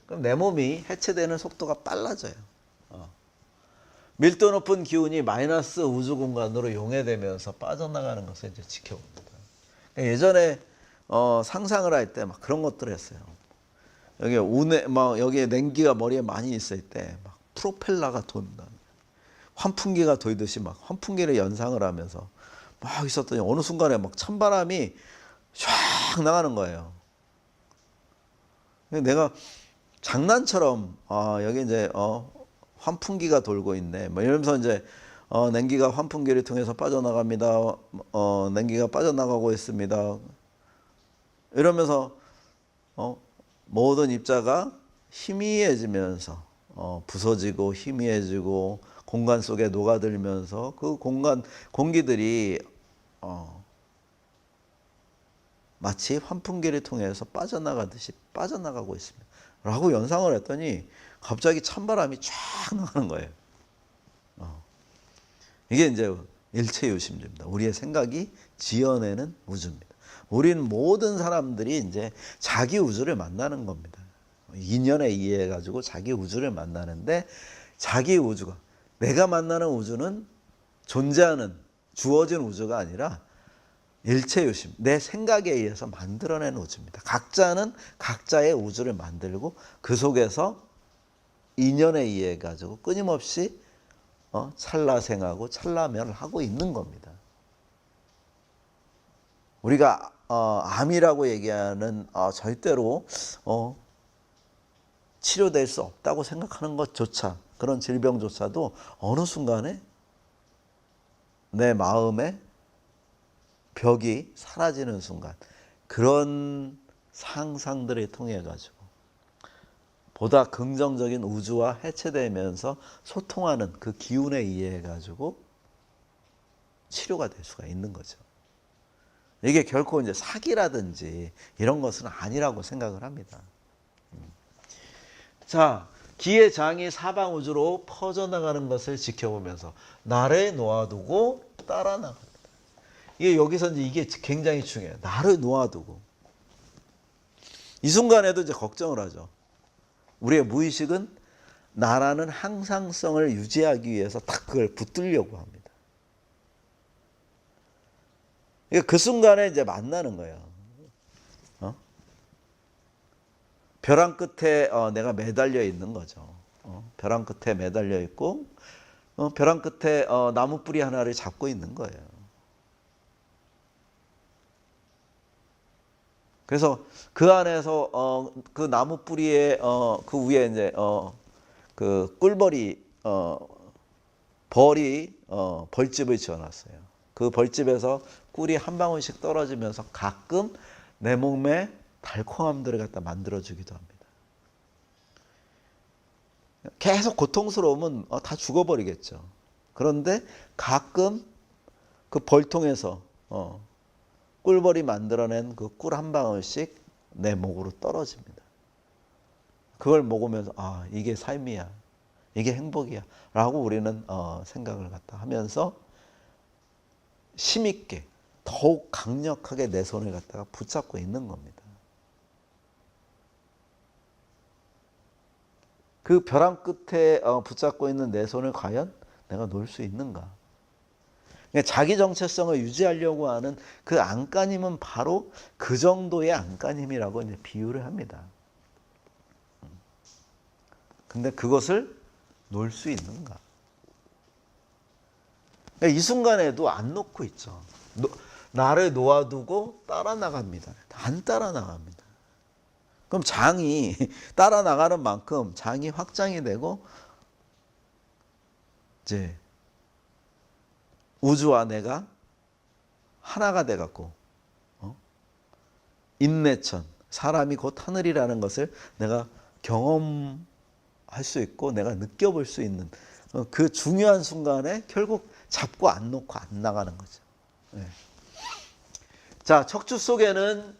그럼 내 몸이 해체되는 속도가 빨라져요. 밀도 높은 기운이 마이너스 우주 공간으로 용해되면서 빠져나가는 것을 이제 지켜봅니다. 예전에 상상을 할 때 막 그런 것들을 했어요. 여기 여기에 냉기가 머리에 많이 있을 때 막 프로펠러가 돈다, 환풍기가 돌듯이 막 환풍기를 연상을 하면서 막 있었더니 어느 순간에 막 찬바람이 샥 나가는 거예요. 내가 장난처럼 여기 이제 환풍기가 돌고 있네, 뭐 이러면서 이제 냉기가 환풍기를 통해서 빠져나갑니다. 냉기가 빠져나가고 있습니다. 이러면서 모든 입자가 희미해지면서 부서지고 희미해지고 공간 속에 녹아들면서 그 공기들이 마치 환풍기를 통해서 빠져나가듯이 빠져나가고 있습니다. 라고 연상을 했더니 갑자기 찬바람이 쫙 나가는 거예요. 이게 이제 일체요심입니다. 우리의 생각이 지어내는 우주입니다. 우리는 모든 사람들이 이제 자기 우주를 만나는 겁니다. 인연에 의해 가지고 자기 우주를 만나는데, 자기 우주가, 내가 만나는 우주는 존재하는 주어진 우주가 아니라 일체요심, 내 생각에 의해서 만들어낸 우주입니다. 각자는 각자의 우주를 만들고 그 속에서 인연에 의해 가지고 끊임없이 찰나생하고 찰나멸을 하고 있는 겁니다. 우리가 암이라고 얘기하는 절대로 치료될 수 없다고 생각하는 것조차, 그런 질병조차도 어느 순간에 내 마음에 벽이 사라지는 순간, 그런 상상들을 통해 가지고 보다 긍정적인 우주와 해체되면서 소통하는 그 기운에 의해 가지고 치료가 될 수가 있는 거죠. 이게 결코 이제 사기라든지 이런 것은 아니라고 생각을 합니다. 자, 기의 장이 사방 우주로 퍼져나가는 것을 지켜보면서 나를 놓아두고 따라 나갑니다. 이게 여기서 이제 이게 굉장히 중요해요. 나를 놓아두고. 이 순간에도 이제 걱정을 하죠. 우리의 무의식은 나라는 항상성을 유지하기 위해서 딱 그걸 붙들려고 합니다. 그 순간에 이제 만나는 거예요. 벼랑 끝에 내가 매달려 있는 거죠. 벼랑 끝에 매달려 있고 벼랑 끝에 나무 뿌리 하나를 잡고 있는 거예요. 그래서 그 안에서 그 나무 뿌리에 그 위에 이제 그 꿀벌이 벌이 벌집을 지어놨어요. 그 벌집에서 꿀이 한 방울씩 떨어지면서 가끔 내 몸에 달콤함들을 갖다 만들어주기도 합니다. 계속 고통스러우면 다 죽어버리겠죠. 그런데 가끔 그 벌통에서 꿀벌이 만들어낸 그 꿀 한 방울씩 내 목으로 떨어집니다. 그걸 먹으면서 이게 삶이야, 이게 행복이야 라고 우리는 생각을 갖다 하면서 힘있게 더욱 강력하게 내 손을 갖다가 붙잡고 있는 겁니다. 그 벼랑 끝에 붙잡고 있는 내 손을 과연 내가 놓을 수 있는가? 그러니까 자기 정체성을 유지하려고 하는 그 안간힘은 바로 그 정도의 안간힘이라고 이제 비유를 합니다. 근데 그것을 놓을 수 있는가? 그러니까 이 순간에도 안 놓고 있죠. 나를 놓아두고 따라 나갑니다. 안 따라 나갑니다. 그럼 장이 따라 나가는 만큼 장이 확장이 되고 이제 우주와 내가 하나가 돼 갖고 인내천, 사람이 곧 하늘이라는 것을 내가 경험할 수 있고 내가 느껴볼 수 있는 그 중요한 순간에 결국 잡고 안 놓고 안 나가는 거죠. 네. 자, 척추 속에는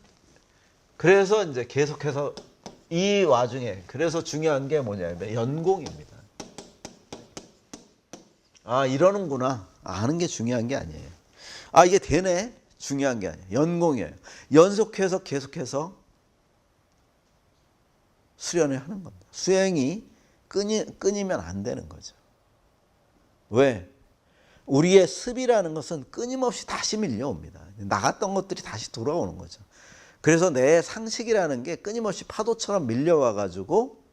그래서 이제 계속해서 이 와중에 그래서 중요한 게 뭐냐면 연공입니다. 이러는구나. 아는 게 중요한 게 아니에요. 이게 되네. 중요한 게 아니에요. 연공이에요. 연속해서 계속해서 수련을 하는 겁니다. 수행이 끊이면 안 되는 거죠. 왜? 우리의 습이라는 것은 끊임없이 다시 밀려옵니다. 나갔던 것들이 다시 돌아오는 거죠. 그래서 내 상식이라는 게 끊임없이 파도처럼 밀려와 가지고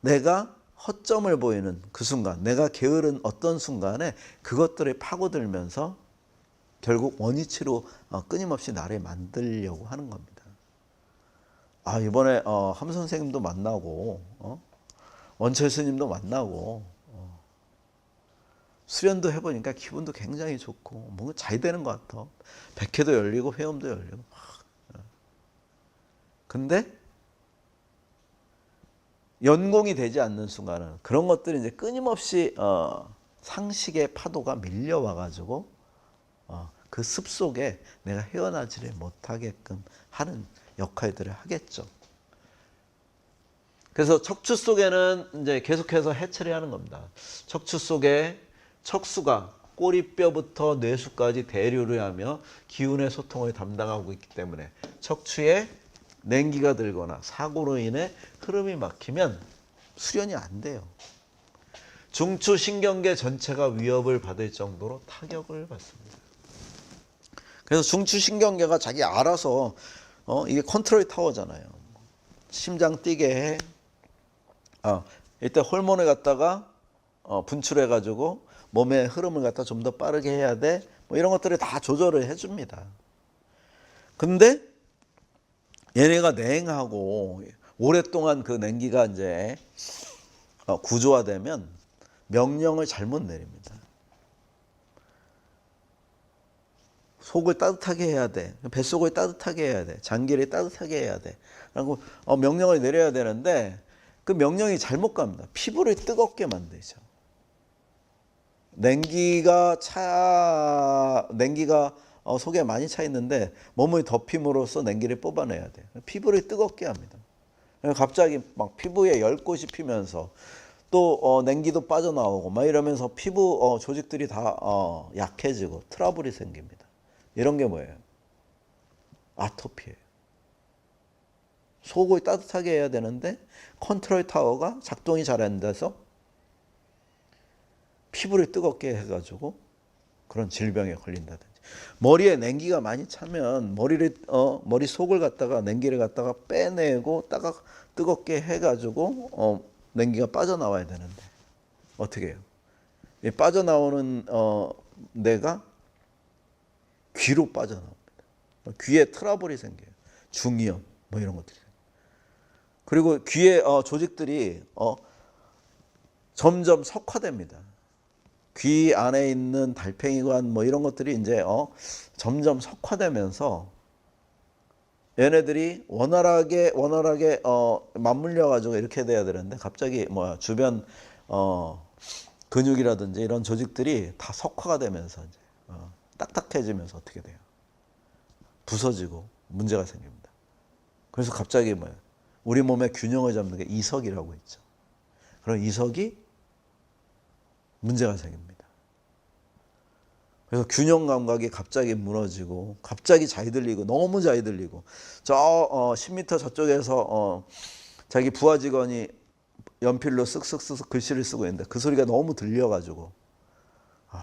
내가 허점을 보이는 그 순간, 내가 게으른 어떤 순간에 그것들을 파고들면서 결국 원위치로 끊임없이 나를 만들려고 하는 겁니다. 이번에 함 선생님도 만나고 원철 스님도 만나고 수련도 해보니까 기분도 굉장히 좋고 뭔가 잘 되는 것 같아. 백회도 열리고 회음도 열리고. 근데 연공이 되지 않는 순간은 그런 것들이 이제 끊임없이 상식의 파도가 밀려와 가지고 그 습 속에 내가 헤어나지를 못하게끔 하는 역할들을 하겠죠. 그래서 척추 속에는 이제 계속해서 해체를 하는 겁니다. 척추 속에 척수가 꼬리뼈부터 뇌수까지 대류를 하며 기운의 소통을 담당하고 있기 때문에 척추에 냉기가 들거나 사고로 인해 흐름이 막히면 수련이 안 돼요. 중추신경계 전체가 위협을 받을 정도로 타격을 받습니다. 그래서 중추신경계가 자기 알아서 이게 컨트롤 타워잖아요. 심장 뛰게 해. 이때 호르몬을 갖다가 분출해 가지고 몸의 흐름을 갖다 좀 더 빠르게 해야 돼. 뭐 이런 것들을 다 조절을 해줍니다. 근데 얘네가 냉하고 오랫동안 그 냉기가 이제 구조화되면 명령을 잘못 내립니다. 속을 따뜻하게 해야 돼. 뱃속을 따뜻하게 해야 돼. 장기를 따뜻하게 해야 돼. 라고 명령을 내려야 되는데 그 명령이 잘못 갑니다. 피부를 뜨겁게 만들죠. 냉기가 속에 많이 차 있는데 몸을 덮임으로써 냉기를 뽑아내야 돼. 피부를 뜨겁게 합니다. 갑자기 막 피부에 열꽃이 피면서 또 냉기도 빠져나오고 막 이러면서 피부 조직들이 다 약해지고 트러블이 생깁니다. 이런 게 뭐예요? 아토피예요. 속을 따뜻하게 해야 되는데 컨트롤 타워가 작동이 잘 안 돼서 피부를 뜨겁게 해가지고 그런 질병에 걸린다든지, 머리에 냉기가 많이 차면 머리 속을 갖다가 냉기를 갖다가 빼내고 뜨겁게 해가지고 냉기가 빠져나와야 되는데 어떻게 해요? 이 빠져나오는 데가 귀로 빠져나옵니다. 귀에 트러블이 생겨요. 중이염 뭐 이런 것들이. 그리고 귀의 조직들이 점점 석화됩니다. 귀 안에 있는 달팽이관 뭐 이런 것들이 이제 점점 석화되면서 얘네들이 원활하게 맞물려 가지고 이렇게 돼야 되는데 갑자기 주변 근육이라든지 이런 조직들이 다 석화가 되면서 이제 딱딱해지면서 어떻게 돼요? 부서지고 문제가 생깁니다. 그래서 갑자기 우리 몸의 균형을 잡는 게 이석이라고 있죠. 그런 이석이 문제가 생깁니다. 그래서 균형 감각이 갑자기 무너지고 갑자기 잘 들리고 너무 잘 들리고 10m 저쪽에서 자기 부하 직원이 연필로 쓱쓱쓱 글씨를 쓰고 있는데 그 소리가 너무 들려가지고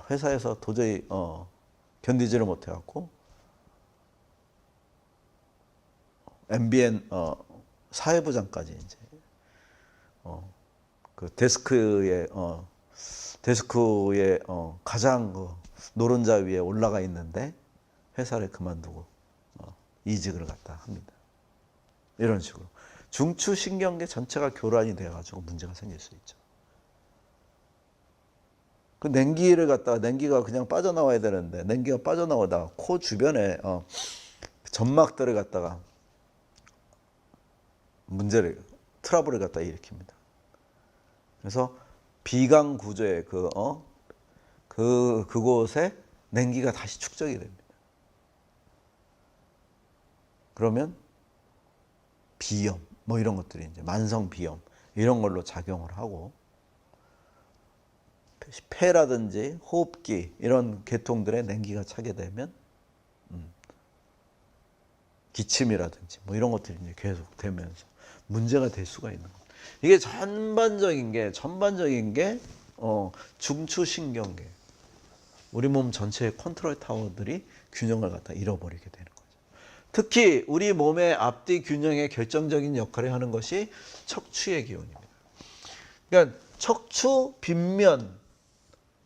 회사에서 도저히 견디지를 못해갖고 MBN 사회부장까지 이제 그 데스크에 가장 노른자 위에 올라가 있는데 회사를 그만두고 이직을 갖다 합니다. 이런 식으로 중추신경계 전체가 교란이 돼가지고 문제가 생길 수 있죠. 그 냉기가 그냥 빠져나와야 되는데 냉기가 빠져나오다가 코 주변에 점막들을 갖다가 트러블을 갖다 일으킵니다. 그래서 비강 구조의 그곳에 냉기가 다시 축적이 됩니다. 그러면 비염 뭐 이런 것들이 이제 만성 비염 이런 걸로 작용을 하고 폐라든지 호흡기 이런 계통들에 냉기가 차게 되면 기침이라든지 뭐 이런 것들이 이제 계속 되면서 문제가 될 수가 있는 겁니다. 이게 전반적인 게 중추신경계 우리 몸 전체의 컨트롤 타워들이 균형을 갖다 잃어버리게 되는 거죠. 특히 우리 몸의 앞뒤 균형에 결정적인 역할을 하는 것이 척추의 기운입니다. 그러니까 척추 빗면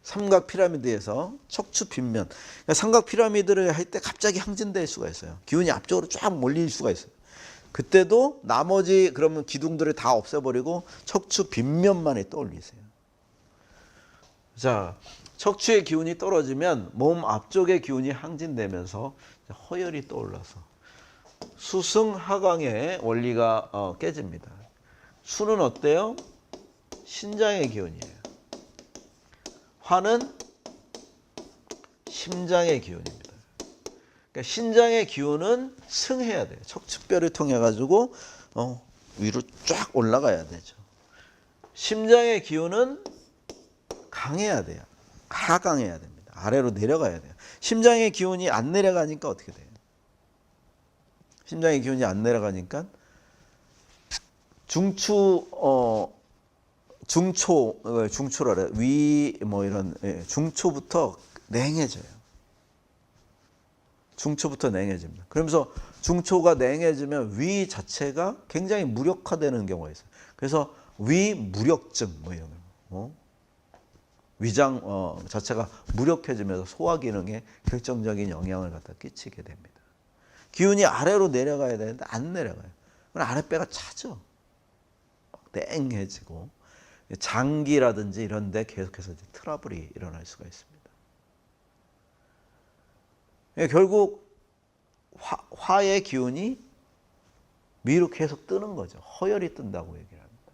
삼각 피라미드에서 척추 빗면 그러니까 삼각 피라미드를 할 때 갑자기 항진될 수가 있어요. 기운이 앞쪽으로 쫙 몰릴 수가 있어요. 그때도 나머지 그러면 기둥들을 다 없애버리고 척추 빗면만을 떠올리세요. 자, 척추의 기운이 떨어지면 몸 앞쪽의 기운이 항진되면서 허혈이 떠올라서 수승하강의 원리가 깨집니다. 수는 어때요? 신장의 기운이에요. 화는 심장의 기운입니다. 그러니까 신장의 기운은 승해야 돼요. 척추뼈를 통해 가지고 위로 쫙 올라가야 되죠. 심장의 기운은 강해야 돼요. 하강해야 됩니다. 아래로 내려가야 돼요. 심장의 기운이 안 내려가니까 어떻게 돼요? 심장의 기운이 안 내려가니까 중초라 위 뭐 이런 중초부터 냉해져요. 중초부터 냉해집니다. 그러면서 중초가 냉해지면 위 자체가 굉장히 무력화되는 경우가 있어요. 그래서 위무력증 뭐 이런 거. 위장 자체가 무력해지면서 소화 기능에 결정적인 영향을 갖다 끼치게 됩니다. 기운이 아래로 내려가야 되는데 안 내려가요. 그럼 아랫배가 차죠. 땡해지고 장기라든지 이런 데 계속해서 트러블이 일어날 수가 있습니다. 결국 화의 기운이 위로 계속 뜨는 거죠. 허혈이 뜬다고 얘기를 합니다.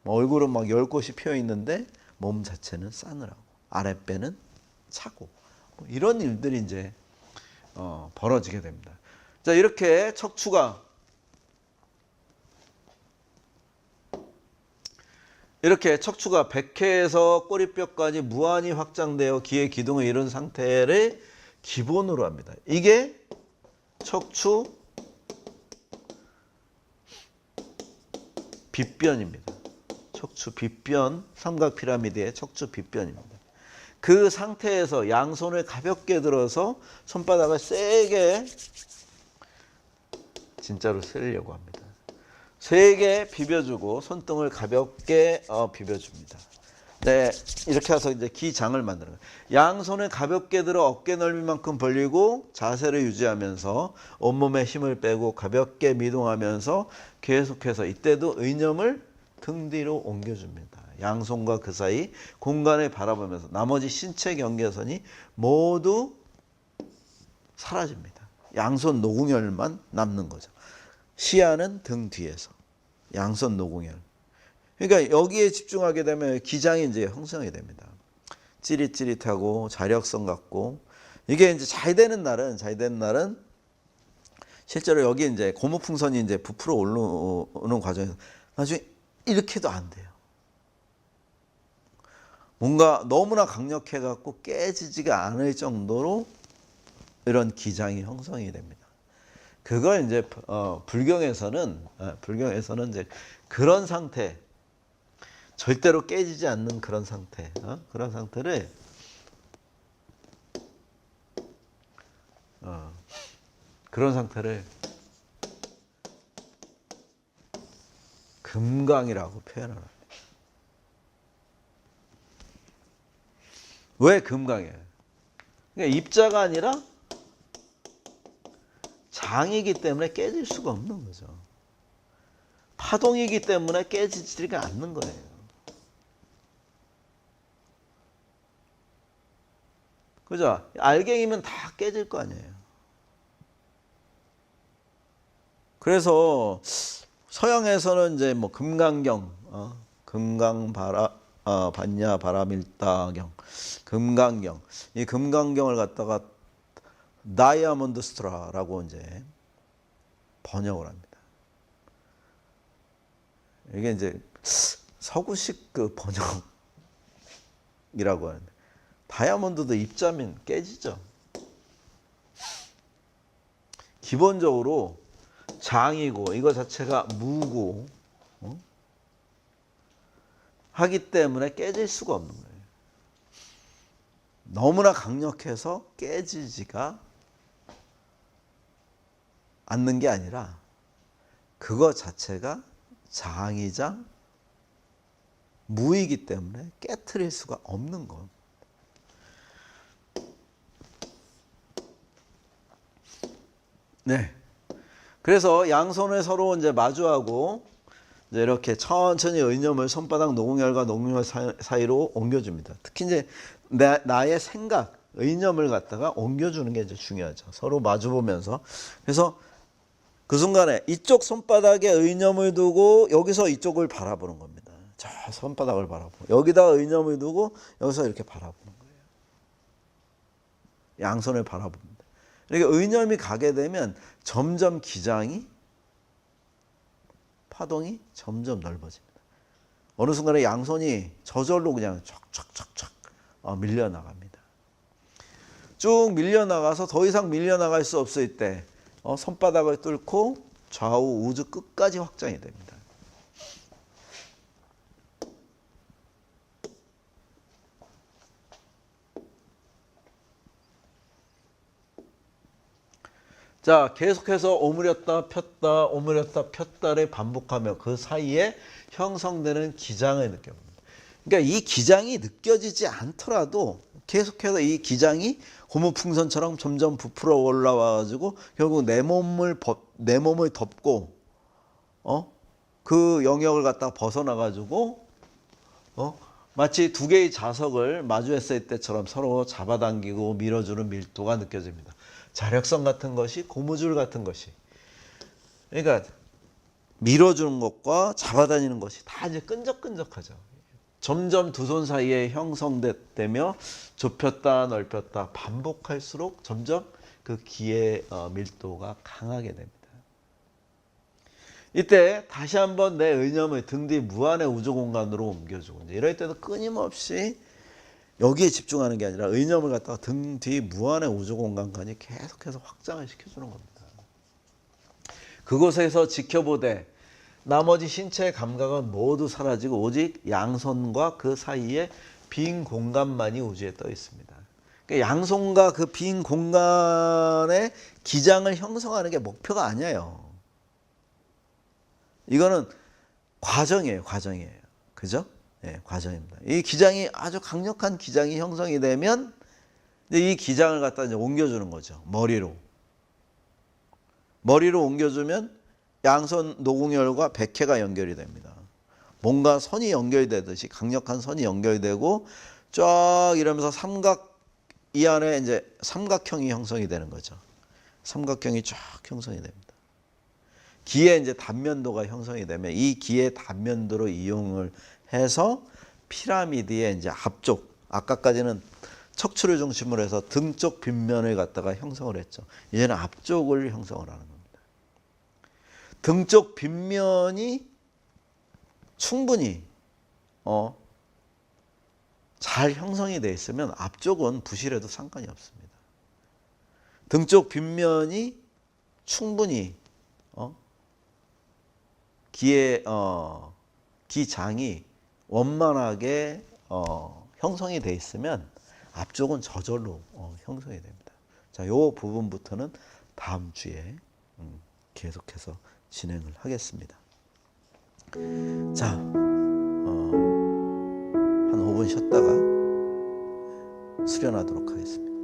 얼굴은 막 10곳이 피어 있는데 몸 자체는 싸늘하고 아랫배는 차고 이런 일들이 이제 벌어지게 됩니다. 자, 이렇게 척추가 백회에서 꼬리뼈까지 무한히 확장되어 기의 기둥을 이룬 상태를 기본으로 합니다. 이게 척추 빗변입니다. 척추 빗변, 삼각 피라미드의 척추 빗변입니다. 그 상태에서 양손을 가볍게 들어서 손바닥을 세게 진짜로 쓰려고 합니다. 세게 비벼주고 손등을 가볍게 비벼줍니다. 네, 이렇게 해서 이제 기장을 만드는 거예요. 양손을 가볍게 들어 어깨 넓이만큼 벌리고 자세를 유지하면서 온몸에 힘을 빼고 가볍게 미동하면서 계속해서 이때도 의념을 등 뒤로 옮겨줍니다. 양손과 그 사이 공간을 바라보면서 나머지 신체 경계선이 모두 사라집니다. 양손 노궁혈만 남는 거죠. 시야는 등 뒤에서. 양손 노궁혈. 그러니까 여기에 집중하게 되면 기장이 이제 형성이 됩니다. 찌릿찌릿하고 자력성 같고, 이게 이제 잘 되는 날은 실제로 여기 이제 고무풍선이 이제 부풀어 올라오는 과정에서 나중에 이렇게도 안 돼요. 뭔가 너무나 강력해 갖고 깨지지가 않을 정도로 이런 기장이 형성이 됩니다. 그걸 이제 불경에서는 이제 그런 상태, 절대로 깨지지 않는 그런 상태, 그런 상태를 금강이라고 표현을 합니다. 왜 금강이에요? 그러니까 입자가 아니라 장이기 때문에 깨질 수가 없는 거죠. 파동이기 때문에 깨지지가 않는 거예요. 그죠? 알갱이면 다 깨질 거 아니에요. 그래서 서양에서는 이제 뭐 금강경, 반야 바라밀다경, 금강경, 이 금강경을 갖다가 다이아몬드 스트라라고 이제 번역을 합니다. 이게 이제 서구식 그 번역이라고 하는데, 다이아몬드도 입자면 깨지죠. 기본적으로 장이고 이거 자체가 무고 하기 때문에 깨질 수가 없는 거예요. 너무나 강력해서 깨지지가 않는 게 아니라 그거 자체가 장이자 무이기 때문에 깨트릴 수가 없는 것. 네. 그래서 양손을 서로 이제 마주하고 이제 이렇게 천천히 의념을 손바닥 노궁혈과 노궁혈 사이로 옮겨줍니다. 특히 이제 나의 생각, 의념을 갖다가 옮겨주는 게 이제 중요하죠. 서로 마주보면서. 그래서 그 순간에 이쪽 손바닥에 의념을 두고 여기서 이쪽을 바라보는 겁니다. 저 손바닥을 바라보고 여기다 의념을 두고 여기서 이렇게 바라보는 거예요. 양손을 바라봅니다. 이렇게 의념이 가게 되면 점점 기장이, 파동이 점점 넓어집니다. 어느 순간에 양손이 저절로 그냥 촥촥촥촥 밀려나갑니다. 쭉 밀려나가서 더 이상 밀려나갈 수 없을 때 손바닥을 뚫고 좌우 우주 끝까지 확장이 됩니다. 자, 계속해서 오므렸다 폈다 오므렸다 폈다를 반복하며 그 사이에 형성되는 기장을 느껴봅니다. 그러니까 이 기장이 느껴지지 않더라도 계속해서 이 기장이 고무풍선처럼 점점 부풀어 올라와가지고 결국 내 몸을 덮고 그 영역을 갖다 벗어나가지고 마치 두 개의 자석을 마주했을 때처럼 서로 잡아당기고 밀어주는 밀도가 느껴집니다. 자력성 같은 것이, 고무줄 같은 것이, 그러니까 밀어주는 것과 잡아다니는 것이 다 이제 끈적끈적하죠. 점점 두 손 사이에 형성되며 좁혔다 넓혔다 반복할수록 점점 그 기의 밀도가 강하게 됩니다. 이때 다시 한번 내 의념을 등 뒤 무한의 우주 공간으로 옮겨주고, 이럴 때도 끊임없이 여기에 집중하는 게 아니라 의념을 갖다가 등 뒤 무한의 우주 공간까지 계속해서 확장을 시켜주는 겁니다. 그곳에서 지켜보되 나머지 신체의 감각은 모두 사라지고 오직 양손과 그 사이에 빈 공간만이 우주에 떠 있습니다. 그러니까 양손과 그 빈 공간에 기장을 형성하는 게 목표가 아니에요. 이거는 과정이에요. 그죠? 예, 과정입니다. 이 기장이 아주 강력한 기장이 형성이 되면 이제 이 기장을 갖다 이제 옮겨주는 거죠. 머리로 옮겨주면 양손 노궁혈과 백회가 연결이 됩니다. 뭔가 선이 연결되듯이 강력한 선이 연결되고 쫙 이러면서 이 안에 이제 삼각형이 형성이 되는 거죠. 삼각형이 쫙 형성이 됩니다. 기의 이제 단면도가 형성이 되면 이 기의 단면도로 이용을 해서 피라미드의 이제 앞쪽, 아까까지는 척추를 중심으로 해서 등 쪽 빗면을 갖다가 형성을 했죠. 이제는 앞쪽을 형성을 하는 겁니다. 등 쪽 빗면이 충분히 잘 형성이 되어 있으면 앞쪽은 부실해도 상관이 없습니다. 등 쪽 빗면이 충분히 기장이 원만하게 형성이 되어 있으면 앞쪽은 저절로 형성이 됩니다. 자, 요 부분부터는 다음 주에 계속해서 진행을 하겠습니다. 자, 한 5분 쉬었다가 수련하도록 하겠습니다.